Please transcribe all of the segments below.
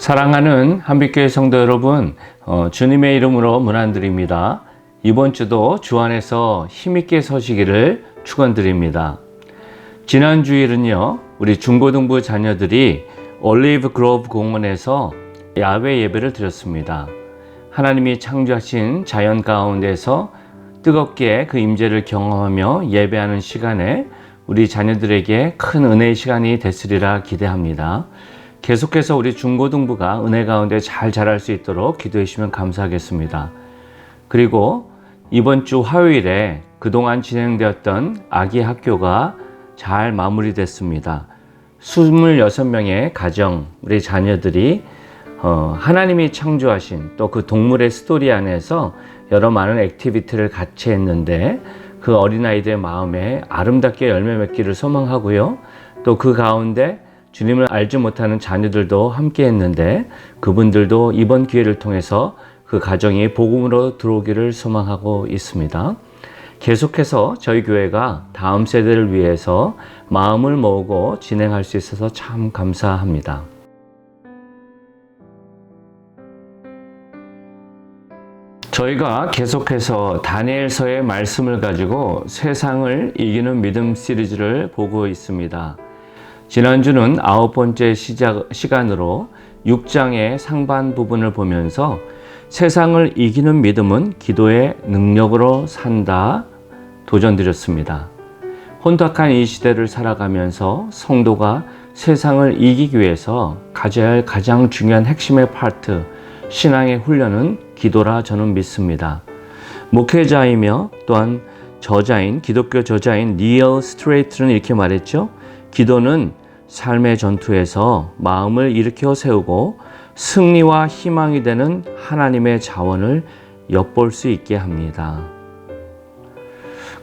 사랑하는 한빛교회 성도 여러분, 주님의 이름으로 문안드립니다. 이번 주도 주 안에서 힘있게 서시기를 축원드립니다. 지난 주일은요, 우리 중고등부 자녀들이 올리브 그로브 공원에서 야외 예배를 드렸습니다. 하나님이 창조하신 자연 가운데서 뜨겁게 그 임재를 경험하며 예배하는 시간에 우리 자녀들에게 큰 은혜의 시간이 됐으리라 기대합니다. 계속해서 우리 중고등부가 은혜 가운데 잘 자랄 수 있도록 기도해 주시면 감사하겠습니다. 그리고 이번 주 화요일에 그동안 진행되었던 아기 학교가 잘 마무리됐습니다. 26명의 가정, 우리 자녀들이 하나님이 창조하신 또 그 동물의 스토리 안에서 여러 많은 액티비티를 같이 했는데 그 어린아이들의 마음에 아름답게 열매 맺기를 소망하고요. 또 그 가운데 주님을 알지 못하는 자녀들도 함께 했는데 그분들도 이번 기회를 통해서 그 가정이 복음으로 들어오기를 소망하고 있습니다. 계속해서 저희 교회가 다음 세대를 위해서 마음을 모으고 진행할 수 있어서 참 감사합니다. 저희가 계속해서 다니엘서의 말씀을 가지고 세상을 이기는 믿음 시리즈를 보고 있습니다. 지난주는 9번째 시간으로 6장의 상반 부분을 보면서 세상을 이기는 믿음은 기도의 능력으로 산다 도전드렸습니다. 혼탁한 이 시대를 살아가면서 성도가 세상을 이기기 위해서 가져야 할 가장 중요한 핵심의 파트, 신앙의 훈련은 기도라 저는 믿습니다. 목회자이며 또한 저자인, 기독교 저자인 니얼 스트레이트는 이렇게 말했죠. 기도는 삶의 전투에서 마음을 일으켜 세우고 승리와 희망이 되는 하나님의 자원을 엿볼 수 있게 합니다.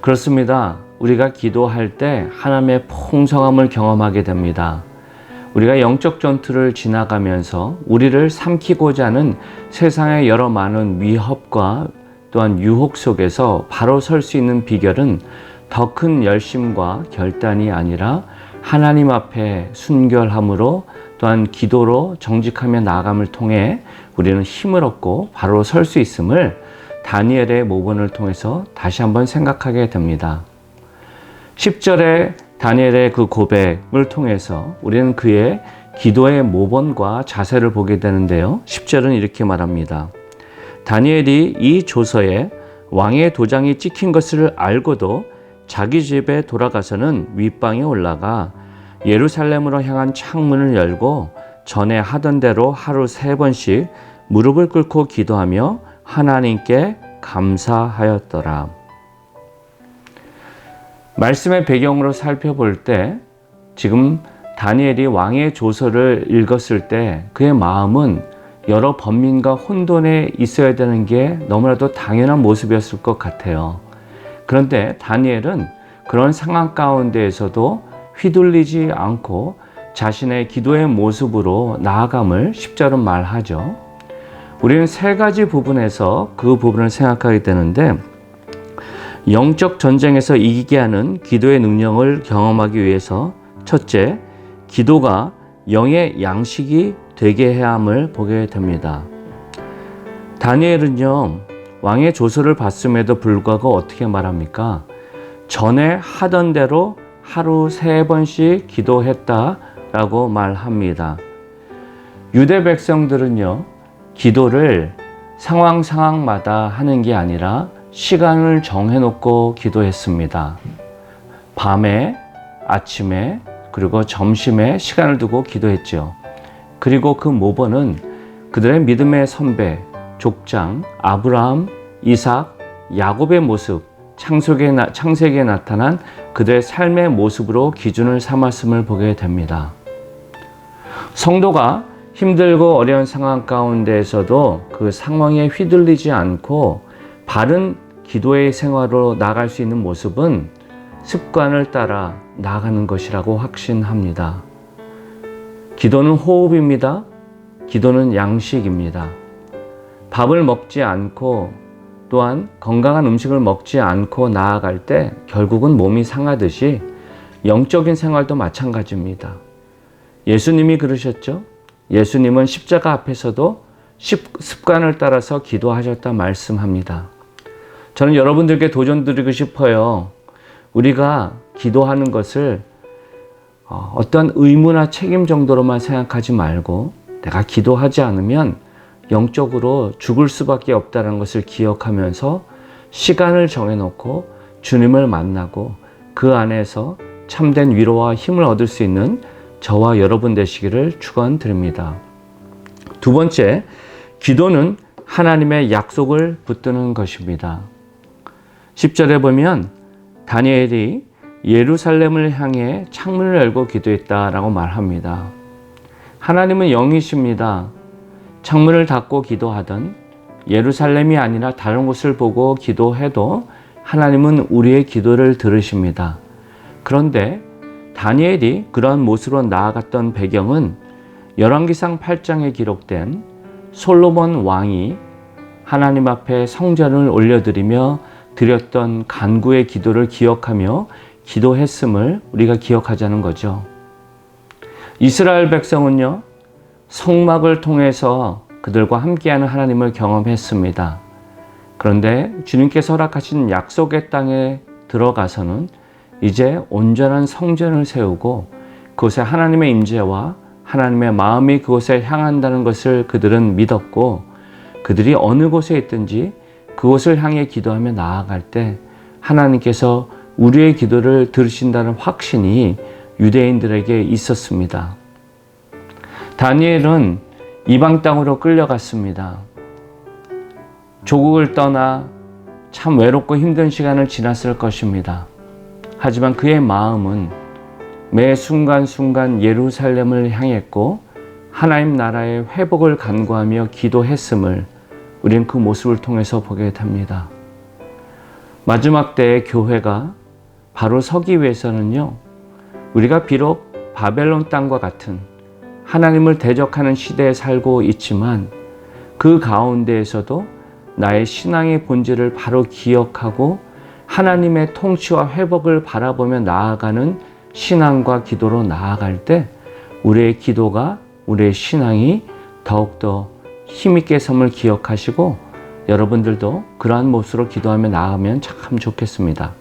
그렇습니다. 우리가 기도할 때 하나님의 풍성함을 경험하게 됩니다. 우리가 영적 전투를 지나가면서 우리를 삼키고자 하는 세상의 여러 많은 위협과 또한 유혹 속에서 바로 설 수 있는 비결은 더 큰 열심과 결단이 아니라 하나님 앞에 순결함으로 또한 기도로 정직하며 나아감을 통해 우리는 힘을 얻고 바로 설 수 있음을 다니엘의 모본을 통해서 다시 한번 생각하게 됩니다. 10절에 다니엘의 그 고백을 통해서 우리는 그의 기도의 모본과 자세를 보게 되는데요. 10절은 이렇게 말합니다. 다니엘이 이 조서에 왕의 도장이 찍힌 것을 알고도 자기 집에 돌아가서는 윗방에 올라가 예루살렘으로 향한 창문을 열고 전에 하던 대로 하루 3번씩 무릎을 꿇고 기도하며 하나님께 감사하였더라. 말씀의 배경으로 살펴볼 때 지금 다니엘이 왕의 조서를 읽었을 때 그의 마음은 여러 번민과 혼돈에 있어야 되는 게 너무나도 당연한 모습이었을 것 같아요. 그런데 다니엘은 그런 상황 가운데에서도 휘둘리지 않고 자신의 기도의 모습으로 나아감을 10절은 말하죠. 우리는 3가지 부분에서 그 부분을 생각하게 되는데 영적 전쟁에서 이기게 하는 기도의 능력을 경험하기 위해서 첫째, 기도가 영의 양식이 되게 해야 함을 보게 됩니다. 다니엘은요, 왕의 조서를 봤음에도 불구하고 어떻게 말합니까? 전에 하던 대로 하루 3번씩 기도했다라고 말합니다. 유대 백성들은요, 기도를 상황마다 하는 게 아니라 시간을 정해놓고 기도했습니다. 밤에, 아침에, 그리고 점심에 시간을 두고 기도했죠. 그리고 그 모본은 그들의 믿음의 선배, 족장, 아브라함, 이삭, 야곱의 모습, 창세기에 나타난 그들의 삶의 모습으로 기준을 삼았음을 보게 됩니다. 성도가 힘들고 어려운 상황 가운데에서도 그 상황에 휘둘리지 않고 바른 기도의 생활로 나아갈 수 있는 모습은 습관을 따라 나아가는 것이라고 확신합니다. 기도는 호흡입니다. 기도는 양식입니다. 밥을 먹지 않고 또한 건강한 음식을 먹지 않고 나아갈 때 결국은 몸이 상하듯이 영적인 생활도 마찬가지입니다. 예수님이 그러셨죠. 예수님은 십자가 앞에서도 습관을 따라서 기도하셨다 말씀합니다. 저는 여러분들께 도전드리고 싶어요. 우리가 기도하는 것을 어떤 의무나 책임 정도로만 생각하지 말고 내가 기도하지 않으면 영적으로 죽을 수밖에 없다는 것을 기억하면서 시간을 정해놓고 주님을 만나고 그 안에서 참된 위로와 힘을 얻을 수 있는 저와 여러분 되시기를 축원드립니다. 두 번째, 기도는 하나님의 약속을 붙드는 것입니다. 10절에 보면 다니엘이 예루살렘을 향해 창문을 열고 기도했다라고 말합니다. 하나님은 영이십니다. 창문을 닫고 기도하든 예루살렘이 아니라 다른 곳을 보고 기도해도 하나님은 우리의 기도를 들으십니다. 그런데 다니엘이 그러한 모습으로 나아갔던 배경은 열왕기상 8장에 기록된 솔로몬 왕이 하나님 앞에 성전을 올려드리며 드렸던 간구의 기도를 기억하며 기도했음을 우리가 기억하자는 거죠. 이스라엘 백성은요, 성막을 통해서 그들과 함께하는 하나님을 경험했습니다. 그런데 주님께서 허락하신 약속의 땅에 들어가서는 이제 온전한 성전을 세우고 그곳에 하나님의 임재와 하나님의 마음이 그곳에 향한다는 것을 그들은 믿었고, 그들이 어느 곳에 있든지 그곳을 향해 기도하며 나아갈 때 하나님께서 우리의 기도를 들으신다는 확신이 유대인들에게 있었습니다. 다니엘은 이방 땅으로 끌려갔습니다. 조국을 떠나 참 외롭고 힘든 시간을 지났을 것입니다. 하지만 그의 마음은 매 순간순간 예루살렘을 향했고 하나님 나라의 회복을 간구하며 기도했음을 우리는 그 모습을 통해서 보게 됩니다. 마지막 때의 교회가 바로 서기 위해서는요, 우리가 비록 바벨론 땅과 같은 하나님을 대적하는 시대에 살고 있지만 그 가운데에서도 나의 신앙의 본질을 바로 기억하고 하나님의 통치와 회복을 바라보며 나아가는 신앙과 기도로 나아갈 때 우리의 기도가, 우리의 신앙이 더욱더 힘있게 섬을 기억하시고 여러분들도 그러한 모습으로 기도하며 나아가면 참 좋겠습니다.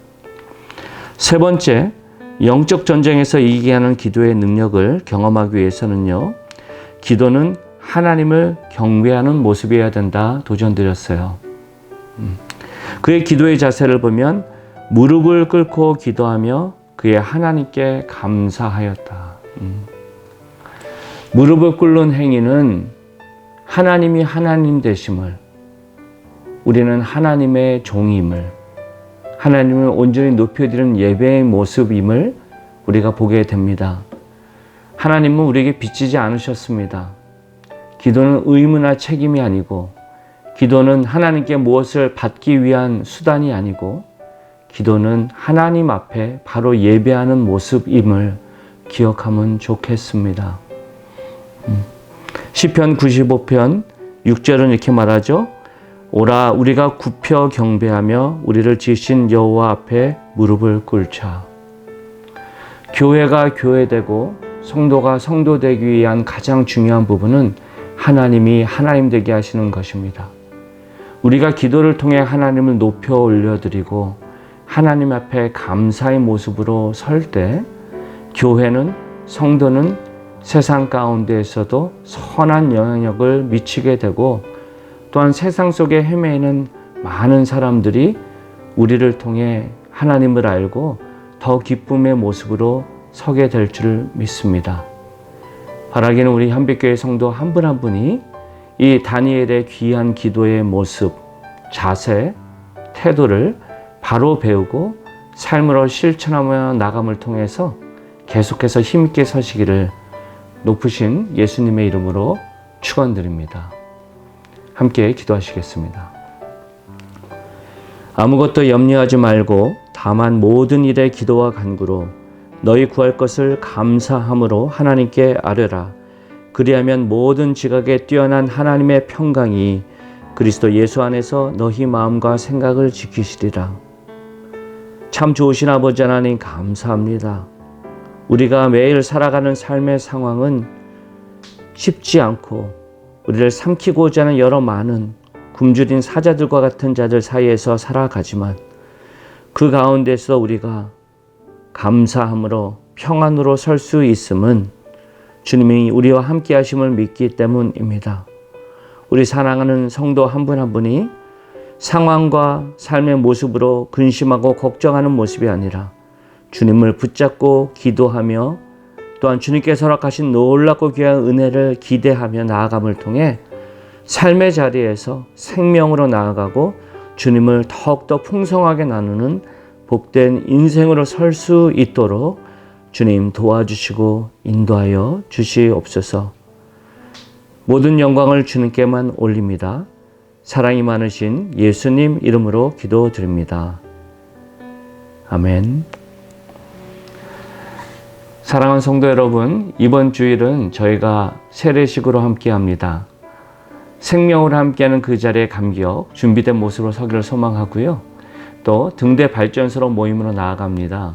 세 번째, 영적 전쟁에서 이기게 하는 기도의 능력을 경험하기 위해서는요, 기도는 하나님을 경배하는 모습이어야 된다 도전드렸어요. 그의 기도의 자세를 보면 무릎을 꿇고 기도하며 그의 하나님께 감사하였다. 무릎을 꿇는 행위는 하나님이 하나님 되심을, 우리는 하나님의 종임을, 하나님을 온전히 높여드리는 예배의 모습임을 우리가 보게 됩니다. 하나님은 우리에게 빚지지 않으셨습니다. 기도는 의무나 책임이 아니고, 기도는 하나님께 무엇을 받기 위한 수단이 아니고, 기도는 하나님 앞에 바로 예배하는 모습임을 기억하면 좋겠습니다. 시편 95편 6절은 이렇게 말하죠. 오라 우리가 굽혀 경배하며 우리를 지으신 여호와 앞에 무릎을 꿇자. 교회가 교회되고 성도가 성도되기 위한 가장 중요한 부분은 하나님이 하나님 되게 하시는 것입니다. 우리가 기도를 통해 하나님을 높여 올려드리고 하나님 앞에 감사의 모습으로 설 때 교회는, 성도는 세상 가운데에서도 선한 영향력을 미치게 되고, 또한 세상 속에 헤매이는 많은 사람들이 우리를 통해 하나님을 알고 더 기쁨의 모습으로 서게 될 줄 믿습니다. 바라기는 우리 한빛교회 성도 한 분 한 분이 이 다니엘의 귀한 기도의 모습, 자세, 태도를 바로 배우고 삶으로 실천하며 나감을 통해서 계속해서 힘있게 서시기를 높으신 예수님의 이름으로 축원드립니다. 함께 기도하시겠습니다. 아무것도 염려하지 말고 다만 모든 일에 기도와 간구로 너희 구할 것을 감사함으로 하나님께 아뢰라. 그리하면 모든 지각에 뛰어난 하나님의 평강이 그리스도 예수 안에서 너희 마음과 생각을 지키시리라. 참 좋으신 아버지 하나님 감사합니다. 우리가 매일 살아가는 삶의 상황은 쉽지 않고 우리를 삼키고자 하는 여러 많은 굶주린 사자들과 같은 자들 사이에서 살아가지만 그 가운데서 우리가 감사함으로 평안으로 설 수 있음은 주님이 우리와 함께 하심을 믿기 때문입니다. 우리 사랑하는 성도 한 분 한 분이 상황과 삶의 모습으로 근심하고 걱정하는 모습이 아니라 주님을 붙잡고 기도하며 또한 주님께서 허락하신 놀랍고 귀한 은혜를 기대하며 나아감을 통해 삶의 자리에서 생명으로 나아가고 주님을 더욱더 풍성하게 나누는 복된 인생으로 설 수 있도록 주님 도와주시고 인도하여 주시옵소서. 모든 영광을 주님께만 올립니다. 사랑이 많으신 예수님 이름으로 기도드립니다. 아멘. 사랑하는 성도 여러분, 이번 주일은 저희가 세례식으로 함께합니다. 생명으로 함께하는 그 자리에 감격, 준비된 모습으로 서기를 소망하고요. 또 등대 발전소로 모임으로 나아갑니다.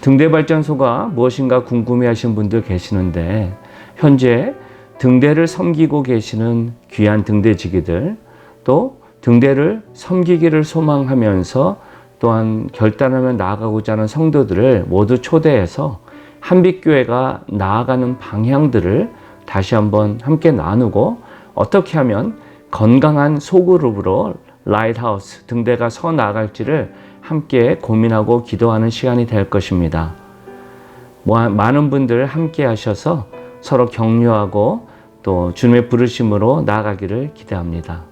등대 발전소가 무엇인가 궁금해하시는 분들 계시는데 현재 등대를 섬기고 계시는 귀한 등대지기들, 또 등대를 섬기기를 소망하면서 또한 결단하며 나아가고자 하는 성도들을 모두 초대해서 한빛교회가 나아가는 방향들을 다시 한번 함께 나누고 어떻게 하면 건강한 소그룹으로 라이트하우스 등대가 서 나아갈지를 함께 고민하고 기도하는 시간이 될 것입니다. 많은 분들 함께 하셔서 서로 격려하고 또 주님의 부르심으로 나아가기를 기대합니다.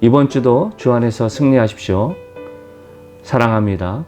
이번 주도 주 안에서 승리하십시오. 사랑합니다.